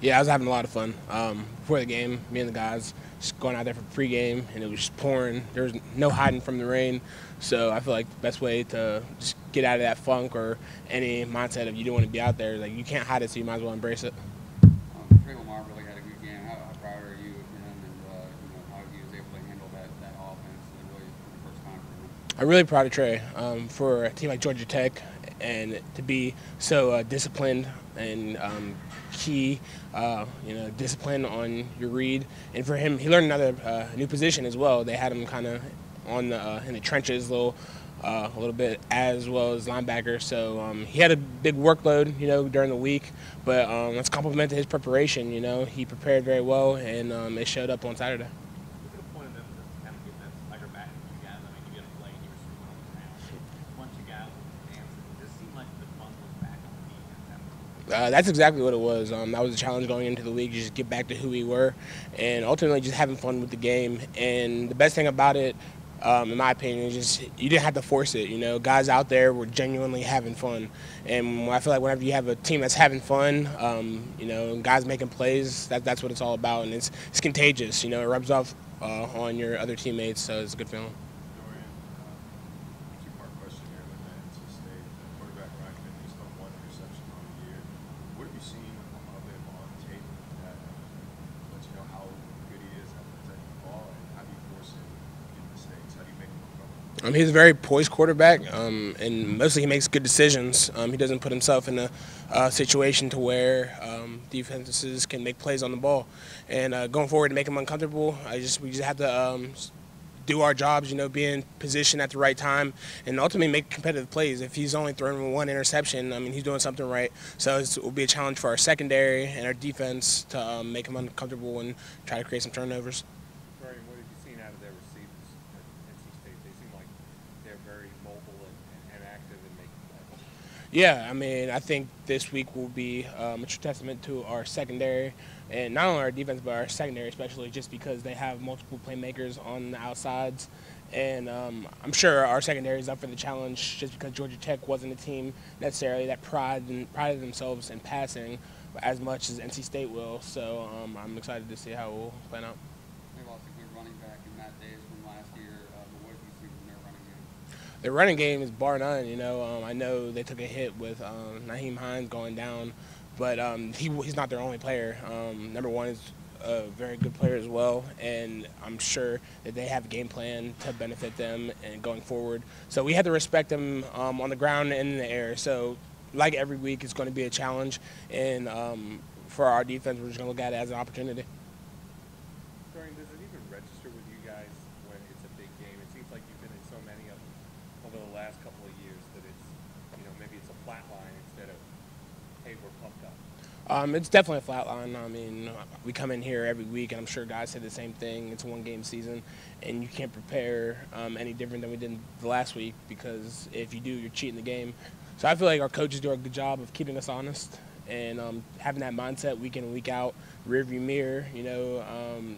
Yeah, I was having a lot of fun. Before the game, me and the guys just going out there for pregame, and it was just pouring. There was no hiding from the rain, so I feel like the best way to just get out of that funk or any mindset of you don't want to be out there, like you can't hide it, so you might as well embrace it. Trey Lamar really had a good game. How proud are you of him and how he was able to handle that offense really for the first time for him? I'm really proud of Trey for a team like Georgia Tech and to be so disciplined and key, discipline on your read. And for him, he learned another new position as well. They had him kind of on the in the trenches a little bit as well as linebacker. So he had a big workload, during the week. But let's compliment his preparation. He prepared very well, and it showed up on Saturday. Was it a point of emphasis to kind of get that swagger back into you guys? I mean, you get a play and you were sitting on the ground. Once you got answered, it just seemed like the fun was back on the defense. That's exactly what it was. That was a challenge going into the week, just get back to who we were, and ultimately just having fun with the game. And the best thing about it, in my opinion, is just you didn't have to force it. Guys out there were genuinely having fun, and I feel like whenever you have a team that's having fun, guys making plays, that's what it's all about, and it's contagious. It rubs off on your other teammates, so it's a good feeling. Dorian, two-part question here with that NC State. Quarterback Ryan Finley's thrown one interception on the year. What have you seen of him on tape that lets you know how good he is at protecting the ball, and how do you force him to get mistakes? How do you make him uncomfortable? He's a very poised quarterback, and mostly he makes good decisions. He doesn't put himself in a situation to where defenses can make plays on the ball. And going forward to make him uncomfortable, we just have to do our jobs, be in position at the right time, and ultimately make competitive plays. If he's only throwing one interception, he's doing something right. So it will be a challenge for our secondary and our defense to make him uncomfortable and try to create some turnovers. What have you seen out of their receivers at NC State? They seem like they're very mobile and active in making plays. Yeah, I think this week will be a true testament to our secondary, and not only our defense, but our secondary especially, just because they have multiple playmakers on the outsides. And I'm sure our secondary is up for the challenge just because Georgia Tech wasn't a team necessarily that prided themselves in passing as much as NC State will. So I'm excited to see how it will plan out. They lost a good running back in Matt Days from last year. But what have you seen from their running game? Their running game is bar none. I know they took a hit with Naheem Hines going down, but he's not their only player. Number one is a very good player as well, and I'm sure that they have a game plan to benefit them and going forward. So we have to respect them on the ground and in the air. So like every week, it's going to be a challenge, and for our defense, we're just going to look at it as an opportunity. Dorian, does it even register with you guys when it's a big game? It seems like you've been in so many of them over the last couple of years that it's, maybe it's a flat line instead of, hey, we're pumped up. It's definitely a flat line. We come in here every week, and I'm sure guys say the same thing. It's a one-game season, and you can't prepare any different than we did the last week, because if you do, you're cheating the game. So I feel like our coaches do a good job of keeping us honest and having that mindset week in and week out, rearview mirror.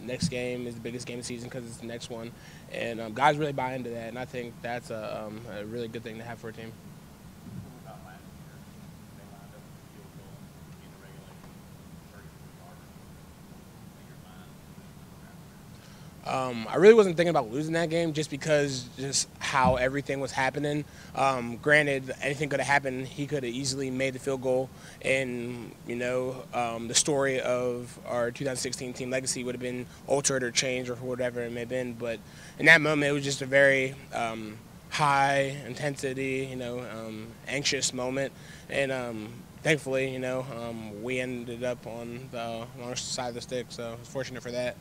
Next game is the biggest game of the season because it's the next one, and guys really buy into that, and I think that's a really good thing to have for a team. What about last year? They lined up with the field goal in the regulation, 33 yards. In your mind, I really wasn't thinking about losing that game just because just how everything was happening. Granted, anything could have happened. He could have easily made the field goal, and the story of our 2016 team legacy would have been altered or changed or whatever it may have been. But in that moment, it was just a very high intensity, anxious moment, and thankfully, we ended up on the wrong side of the stick. So I was fortunate for that.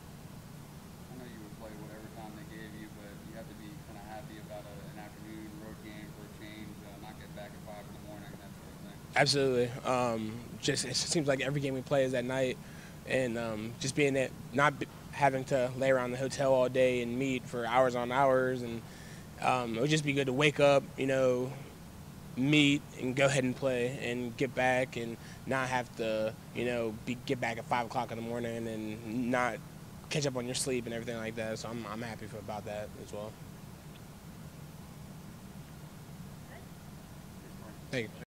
I know you would play whatever time they gave you, but you have to be kind of happy about an afternoon road game for a change, not getting back at 5 in the morning, that sort of thing. Absolutely. It seems like every game we play is at night, and just being it, not having to lay around the hotel all day and meet for hours on hours, and it would just be good to wake up, meet and go ahead and play and get back and not have to, get back at 5 o'clock in the morning and not catch up on your sleep and everything like that. So I'm happy about that as well. Thank you.